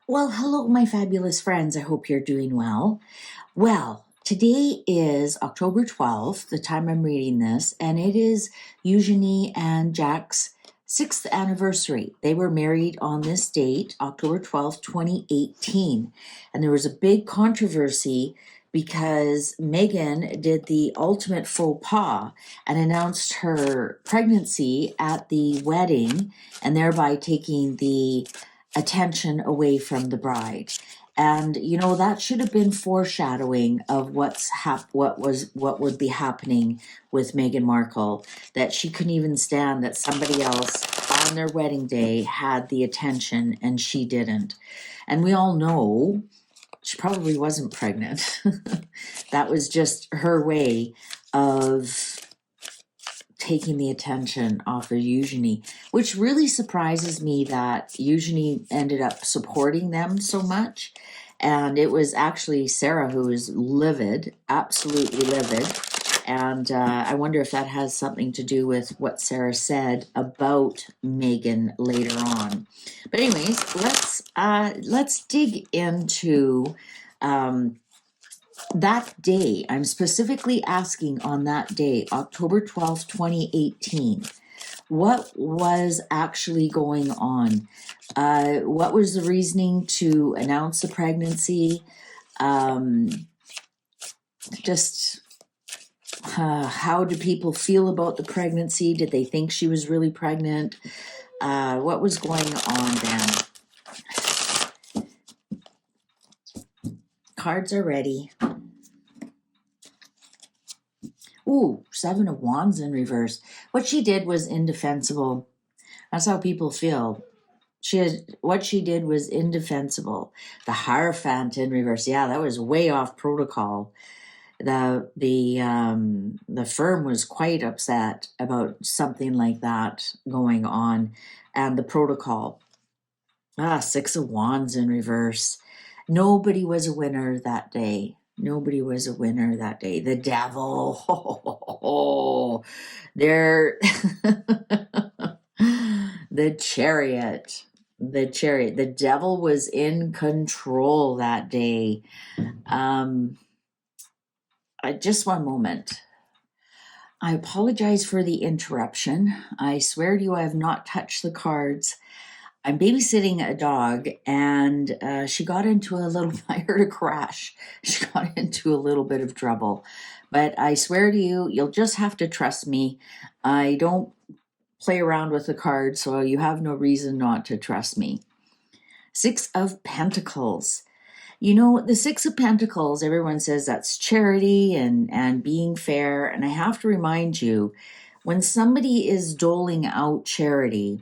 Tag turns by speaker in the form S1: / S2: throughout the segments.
S1: Well, hello, my fabulous friends. I hope you're doing well. Well, today is October 12th, the time I'm reading this, and it is Eugenie and Jack's sixth anniversary. They were married on this date, October 12th, 2018. And there was a big controversy because Meghan did the ultimate faux pas and announced her pregnancy at the wedding and thereby taking the attention away from the bride. And that should have been foreshadowing of what would be happening with Meghan Markle, that she couldn't even stand that somebody else on their wedding day had the attention and she didn't. And we all know she probably wasn't pregnant. That was just her way of taking the attention off of Eugenie, which really surprises me that Eugenie ended up supporting them so much. And it was actually Sarah who was livid, absolutely livid. And I wonder if that has something to do with what Sarah said about Meghan later on. But anyways, let's dig into that day. I'm specifically asking on that day, October 12th, 2018, what was actually going on? What was the reasoning to announce the pregnancy? How do people feel about the pregnancy? Did they think she was really pregnant? What was going on then? Cards are ready. Ooh, Seven of Wands in reverse. What she did was indefensible. That's how people feel. What she did was indefensible. The Hierophant in reverse. Yeah, that was way off protocol. The firm was quite upset about something like that going on, and the protocol. Six of Wands in reverse. Nobody was a winner that day. Nobody was a winner that day. The devil. There. The Chariot. The devil was in control that day. Just one moment. I apologize for the interruption. I swear to you, I have not touched the cards. I'm babysitting a dog, and she got into I heard a crash. She got into a little bit of trouble. But I swear to you, you'll just have to trust me. I don't play around with the cards, so you have no reason not to trust me. Six of Pentacles. The Six of Pentacles, everyone says that's charity and being fair. And I have to remind you, when somebody is doling out charity,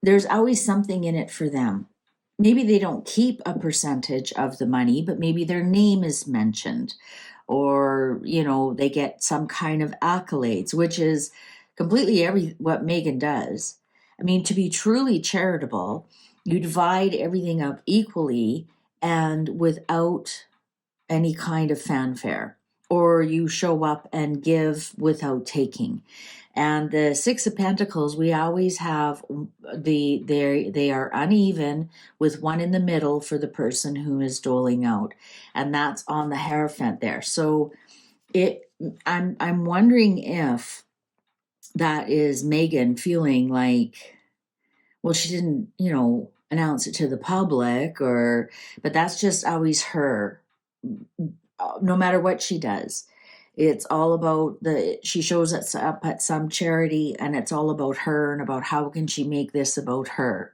S1: there's always something in it for them. Maybe they don't keep a percentage of the money, but maybe their name is mentioned, or, they get some kind of accolades, which is completely what Meghan does. I mean, to be truly charitable, you divide everything up equally and without any kind of fanfare, or you show up and give without taking. And the Six of Pentacles, we always have they are uneven, with one in the middle for the person who is doling out, and that's on the Hierophant there. So I'm wondering if that is Meghan feeling like, well, she didn't, announce it to the public, but that's just always her. No matter what she does, it's all about she shows up at some charity, and it's all about her and about how can she make this about her.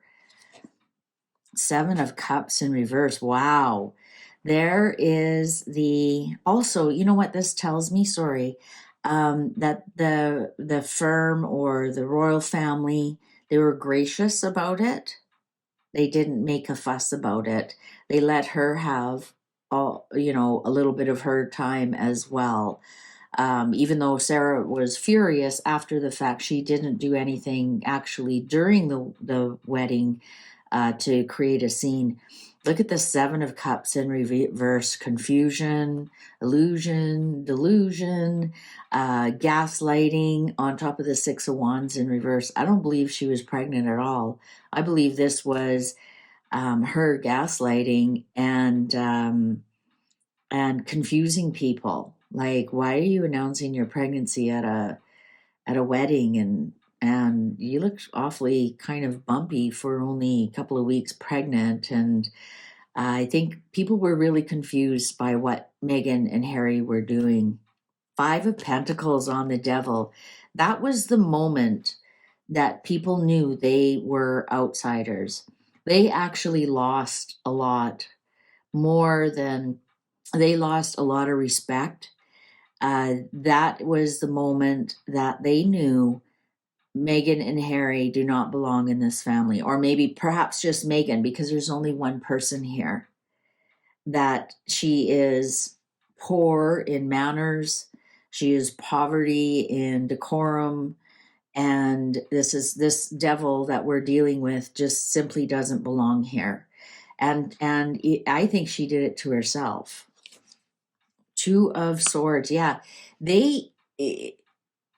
S1: Seven of Cups in reverse. Wow. There is also, you know what this tells me? Sorry. That the firm or the royal family, they were gracious about it. They didn't make a fuss about it. They let her have a little bit of her time as well. Even though Sarah was furious after the fact, she didn't do anything actually during the wedding to create a scene. Look at the Seven of Cups in reverse. Confusion, illusion, delusion, gaslighting on top of the Six of Wands in reverse. I don't believe she was pregnant at all. I believe this was her gaslighting and confusing people. Like, why are you announcing your pregnancy at a wedding, and you look awfully kind of bumpy for only a couple of weeks pregnant. And I think people were really confused by what Meghan and Harry were doing. Five of Pentacles on the Devil. That was the moment that people knew they were outsiders. They actually lost a lot more than they lost a lot of respect. That was the moment that they knew Meghan and Harry do not belong in this family, or maybe perhaps just Meghan, because there's only one person here, that she is poor in manners, she is poverty in decorum, and this devil that we're dealing with just simply doesn't belong here. And I think she did it to herself. Two of Swords, yeah. They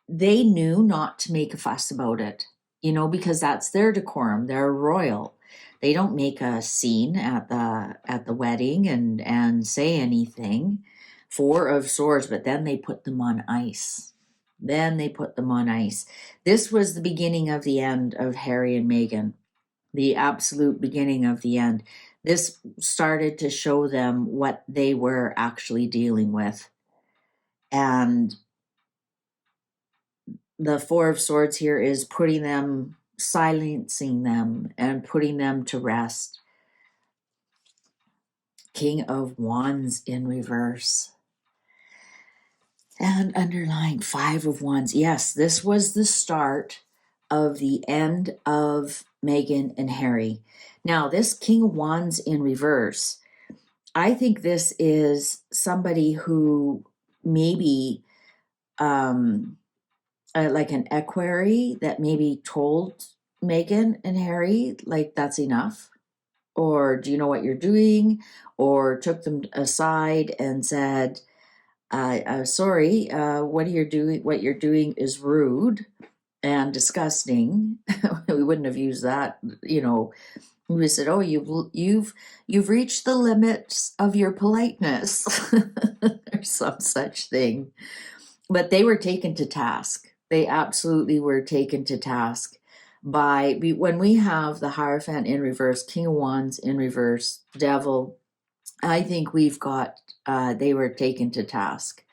S1: they knew not to make a fuss about it, because that's their decorum. They're royal. They don't make a scene at the wedding and say anything. Four of Swords, but then they put them on ice. This was the beginning of the end of Harry and Meghan, the absolute beginning of the end. This started to show them what they were actually dealing with. And the Four of Swords here is silencing them and putting them to rest. King of Wands in reverse. And underlying Five of Wands. Yes, this was the start of the end of Meghan and Harry. Now, this King of Wands in reverse, I think this is somebody who maybe like an equerry that maybe told Meghan and Harry, like, that's enough, or do you know what you're doing, or took them aside and said, sorry, what you're doing is rude and disgusting. We wouldn't have used that, we said, oh, you've reached the limits of your politeness or some such thing. But they were taken to task. They absolutely were taken to task when we have the Hierophant in reverse, King of Wands in reverse, Devil. I think we've got, they were taken to task.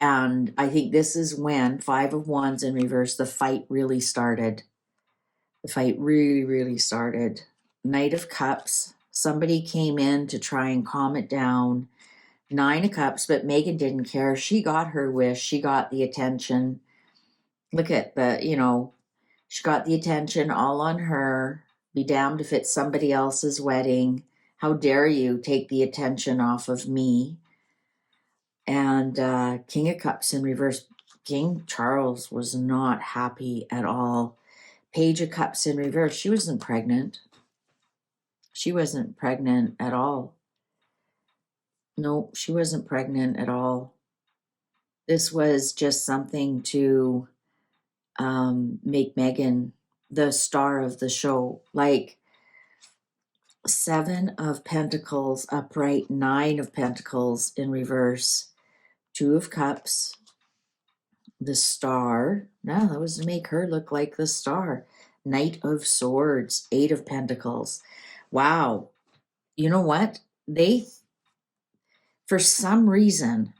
S1: And I think this is when Five of Wands in reverse, the fight really started. The fight really, really started. Knight of Cups. Somebody came in to try and calm it down. Nine of Cups, but Meghan didn't care. She got her wish. She got the attention. Look at she got the attention all on her. Be damned if it's somebody else's wedding. How dare you take the attention off of me? And King of Cups in reverse. King Charles was not happy at all. Page of Cups in reverse. She wasn't pregnant. She wasn't pregnant at all. No, she wasn't pregnant at all. This was just something to make Meghan the star of the show. Like, Seven of Pentacles upright, Nine of Pentacles in reverse, Two of Cups, the star. No, that was to make her look like the star. Knight of Swords, Eight of Pentacles. Wow. You know what? For some reason,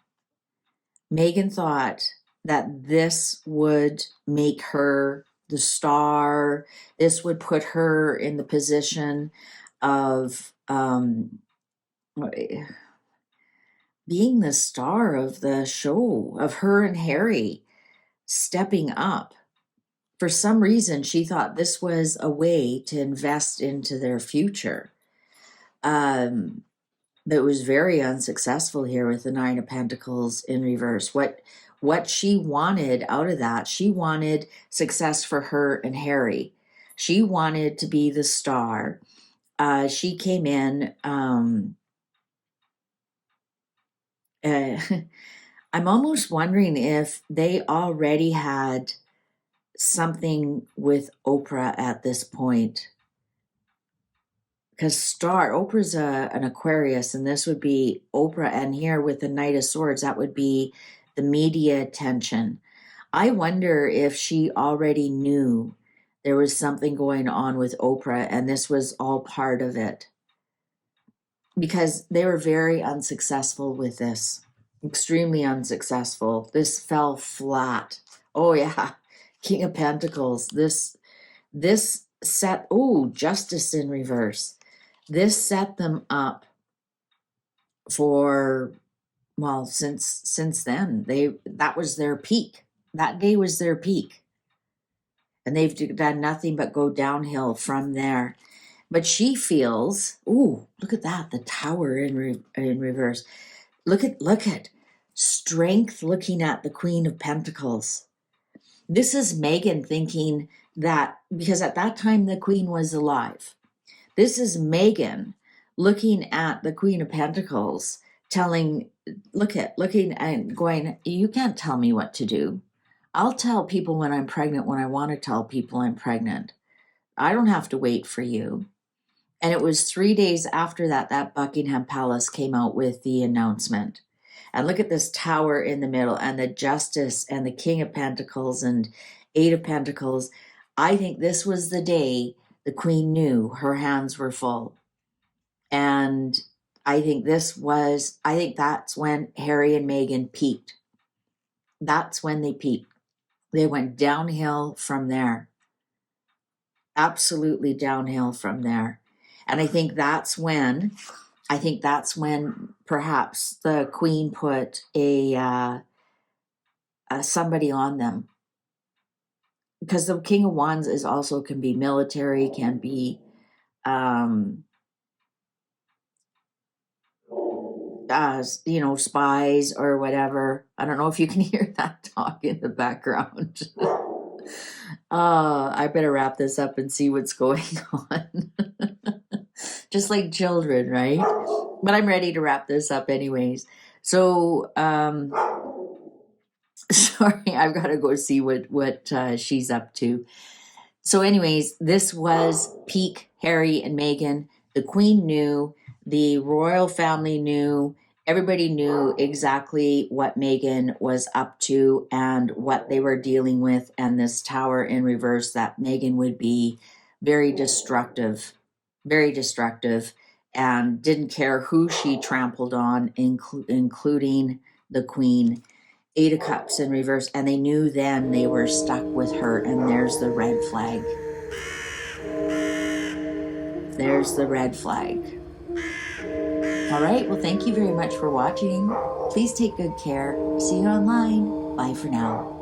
S1: Meghan thought that this would make her the star. This would put her in the position of being the star of the show, of her and Harry stepping up. For some reason, she thought this was a way to invest into their future. But it was very unsuccessful here with the Nine of Pentacles in reverse. What she wanted out of that, she wanted success for her and Harry. She wanted to be the star. She came in. I'm almost wondering if they already had something with Oprah at this point. because Oprah's an Aquarius, and this would be Oprah, and here with the Knight of Swords, that would be the media attention. I wonder if she already knew there was something going on with Oprah, and this was all part of it. Because they were very unsuccessful with this. Extremely unsuccessful. This fell flat. Oh yeah. King of Pentacles. This set, Justice in reverse. This set them up for, well, since then. That was their peak. That day was their peak. And they've done nothing but go downhill from there. But she feels, look at that, the Tower in reverse. Look at strength looking at the Queen of Pentacles. This is Meghan thinking that, because at that time the Queen was alive. This is Meghan looking at the Queen of Pentacles, looking and going, you can't tell me what to do. I'll tell people when I'm pregnant when I want to tell people I'm pregnant. I don't have to wait for you. And it was 3 days after that Buckingham Palace came out with the announcement. And look at this Tower in the middle, and the Justice and the King of Pentacles and Eight of Pentacles. I think this was the day the Queen knew her hands were full. And I think that's when Harry and Meghan peaked. That's when they peaked. They went downhill from there. Absolutely downhill from there. And I think that's when perhaps the Queen put a somebody on them, because the King of Wands is also can be military, can be spies or whatever. I don't know if you can hear that dog in the background. I better wrap this up and see what's going on. Just like children, right? But I'm ready to wrap this up anyways. So, sorry, I've got to go see what she's up to. So anyways, this was peak Harry and Meghan. The Queen knew, the royal family knew, everybody knew exactly what Meghan was up to and what they were dealing with, and this Tower in reverse, that Meghan would be very destructive, and didn't care who she trampled on, including the Queen. Eight of Cups in reverse, and they knew then they were stuck with her, and there's the red flag. There's the red flag. All right, well, thank you very much for watching. Please take good care. See you online. Bye for now.